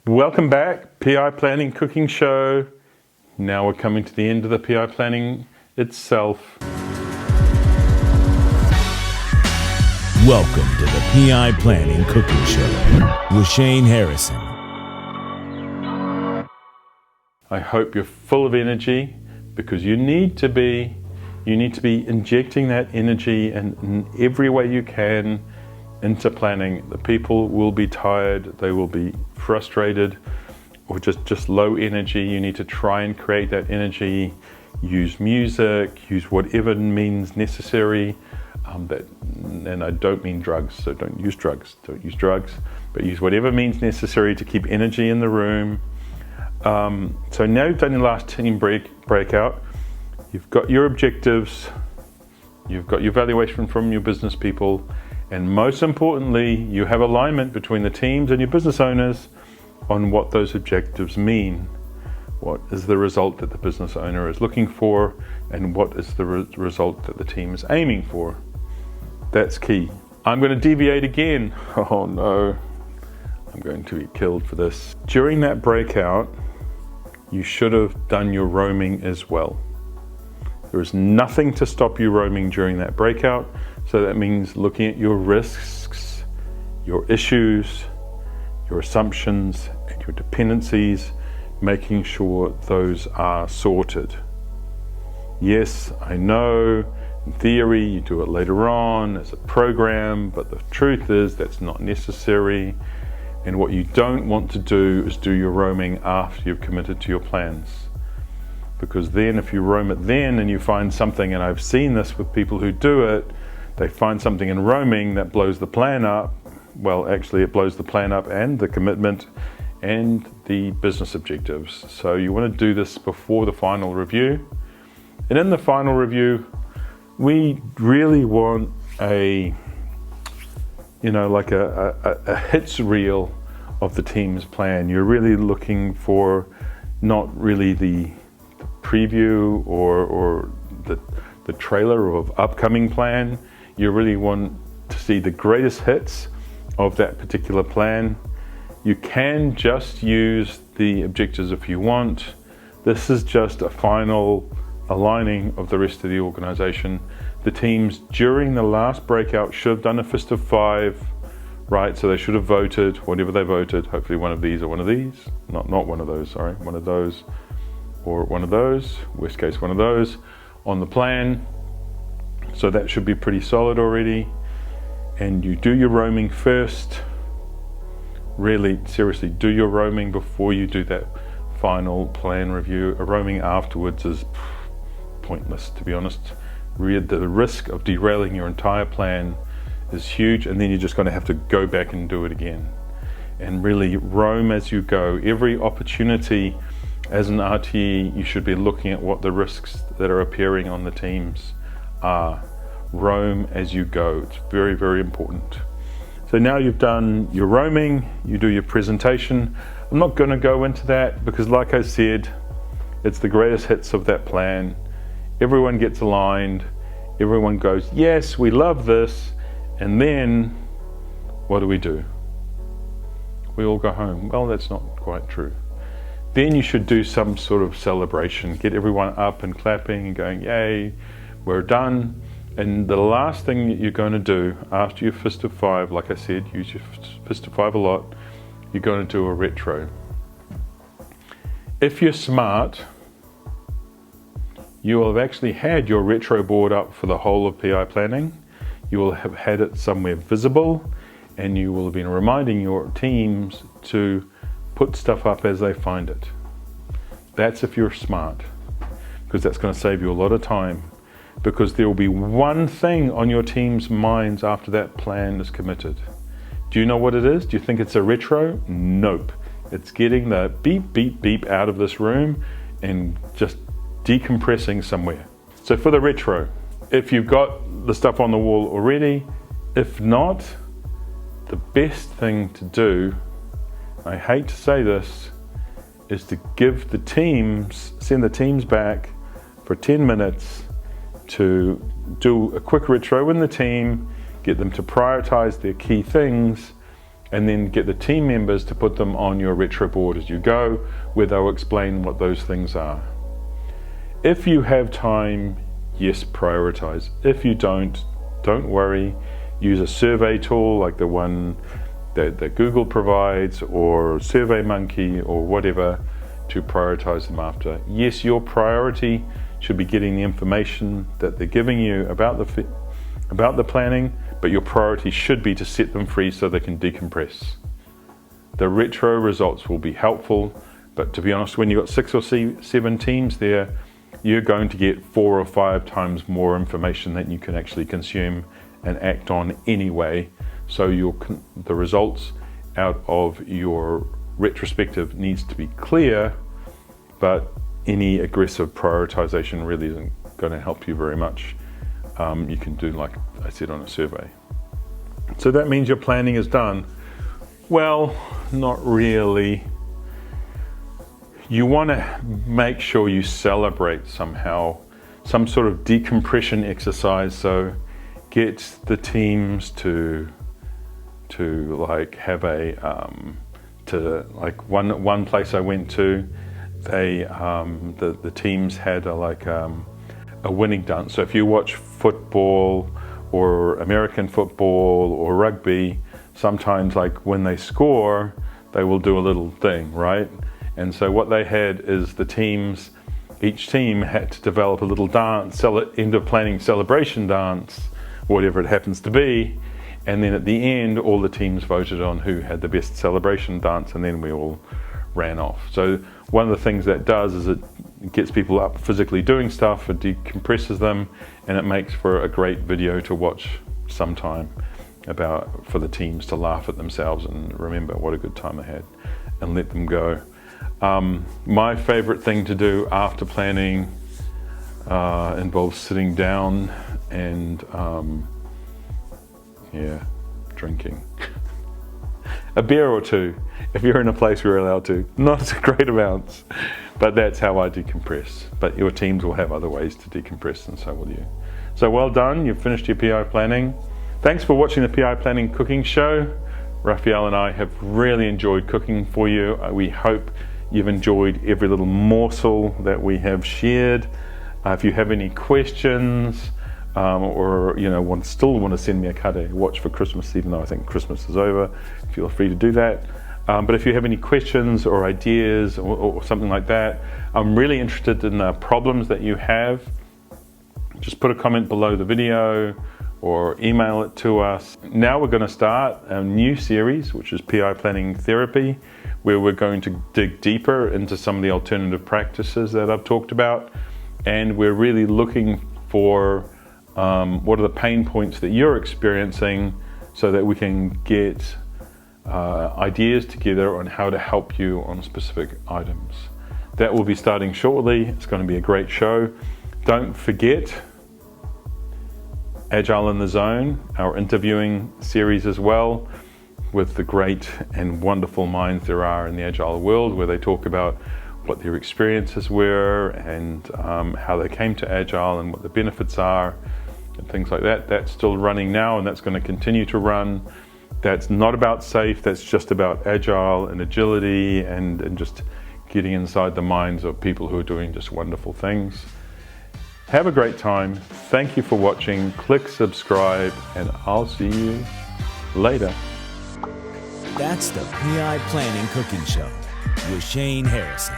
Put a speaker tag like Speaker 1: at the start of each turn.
Speaker 1: Welcome back, PI Planning Cooking Show. Now we're coming to the end of the PI Planning itself.
Speaker 2: Welcome to the PI Planning Cooking Show with Shane Harrison.
Speaker 1: I hope you're full of energy because you need to be injecting that energy in every way you can into planning. The people will be tired, they will be frustrated, or just low energy. You need to try and create that energy. Use music, use whatever means necessary. And I don't mean drugs, so don't use drugs, but use whatever means necessary to keep energy in the room. So now you've done your last team breakout, you've got your objectives, you've got your evaluation from your business people, and most importantly, you have alignment between the teams and your business owners on what those objectives mean. What is the result that the business owner is looking for, and what is the result that the team is aiming for? That's key. I'm going to deviate again. Oh no, I'm going to be killed for this. During that breakout, you should have done your roaming as well. There is nothing to stop you roaming during that breakout. So that means looking at your risks, your issues, your assumptions, and your dependencies, making sure those are sorted. Yes, I know, in theory, you do it later on as a program, but the truth is that's not necessary. And what you don't want to do is do your roaming after you've committed to your plans. Because then if you roam it then and you find something, and I've seen this with people who do it, they find something in roaming that blows the plan up. Well, actually it blows the plan up and the commitment and the business objectives. So you want to do this before the final review. And in the final review, we really want a hits reel of the team's plan. You're really looking for not really the preview or the trailer of upcoming plan. You really want to see the greatest hits of that particular plan. You can just use the objectives if you want. This is just a final aligning of the rest of the organization. The teams during the last breakout should have done a fist of 5, right? So they should have voted, whatever they voted, hopefully one of these or one of these. Not one of those, sorry, one of those or one of those, worst case one of those, on the plan. So that should be pretty solid already. And you do your roaming first. Really, seriously, do your roaming before you do that final plan review. A roaming afterwards is pointless, to be honest. The risk of derailing your entire plan is huge, and then you're just going to have to go back and do it again. And really roam as you go. Every opportunity as an RTE, you should be looking at what the risks that are appearing on the teams are. Roam as you go. It's very, very important. So now you've done your roaming, you do your presentation. I'm not going to go into that because, like I said, it's the greatest hits of that plan. Everyone gets aligned, everyone goes, yes, we love this, and then what do? We all go home. Well, that's not quite true. Then you should do some sort of celebration, get everyone up and clapping and going, yay, we're done. And the last thing that you're going to do after your fist of 5, like I said, use your fist of 5 a lot, you're going to do a retro. If you're smart, you will have actually had your retro board up for the whole of PI planning. You will have had it somewhere visible, and you will have been reminding your teams to put stuff up as they find it. That's if you're smart, because that's going to save you a lot of time. Because there will be one thing on your team's minds after that plan is committed. Do you know what it is? Do you think it's a retro? Nope. It's getting the beep, beep, beep out of this room and just decompressing somewhere. So for the retro, if you've got the stuff on the wall already, if not, the best thing to do, I hate to say this, is to send the teams back for 10 minutes to do a quick retro in the team, get them to prioritize their key things, and then get the team members to put them on your retro board as you go, where they'll explain what those things are. If you have time, yes, prioritize. If you don't worry. Use a survey tool like the one that Google provides, or SurveyMonkey, or whatever, to prioritize them after. Yes, your priority should be getting the information that they're giving you about the planning, but your priority should be to set them free so they can decompress. The retro results will be helpful, but to be honest, when you've got 6 or 7 teams there, you're going to get 4 or 5 times more information that you can actually consume and act on anyway. So the results out of your retrospective needs to be clear, but any aggressive prioritization really isn't going to help you very much. You can do, like I said, on a survey. So that means your planning is done. Well, not really. You want to make sure you celebrate somehow, some sort of decompression exercise. So get the teams to like have one place I went to, the teams had a winning dance. So if you watch football or American football or rugby, sometimes like when they score, they will do a little thing, right? And so what they had is each team had to develop a little dance, end of planning celebration dance, whatever it happens to be. And then at the end, all the teams voted on who had the best celebration dance, and then we all ran off. So one of the things that does is it gets people up physically doing stuff, it decompresses them, and it makes for a great video to watch sometime for the teams to laugh at themselves and remember what a good time they had and let them go. My favorite thing to do after planning involves sitting down and drinking a beer or two, if you're in a place where you're allowed to. Not great amounts, but that's how I decompress. But your teams will have other ways to decompress, and so will you. So well done, you've finished your PI planning. Thanks for watching the PI Planning Cooking Show. Raphael and I have really enjoyed cooking for you. We hope you've enjoyed every little morsel that we have shared. If you have any questions, or still want to send me a kare watch for Christmas, even though I think Christmas is over, feel free to do that. But if you have any questions or ideas or something like that, I'm really interested in the problems that you have. Just put a comment below the video or email it to us. Now we're going to start a new series, which is PI Planning Therapy, where we're going to dig deeper into some of the alternative practices that I've talked about, and we're really looking for what are the pain points that you're experiencing so that we can get ideas together on how to help you on specific items. That will be starting shortly. It's going to be a great show. Don't forget Agile in the Zone, our interviewing series as well, with the great and wonderful minds there are in the Agile world, where they talk about what their experiences were and how they came to Agile and what the benefits are and things like that. That's still running now, and that's going to continue to run. That's not about SAFe, that's just about Agile and agility and just getting inside the minds of people who are doing just wonderful things. Have a great time. Thank you for watching. Click subscribe, and I'll see you later.
Speaker 2: That's the PI Planning Cooking Show with Shane Harrison.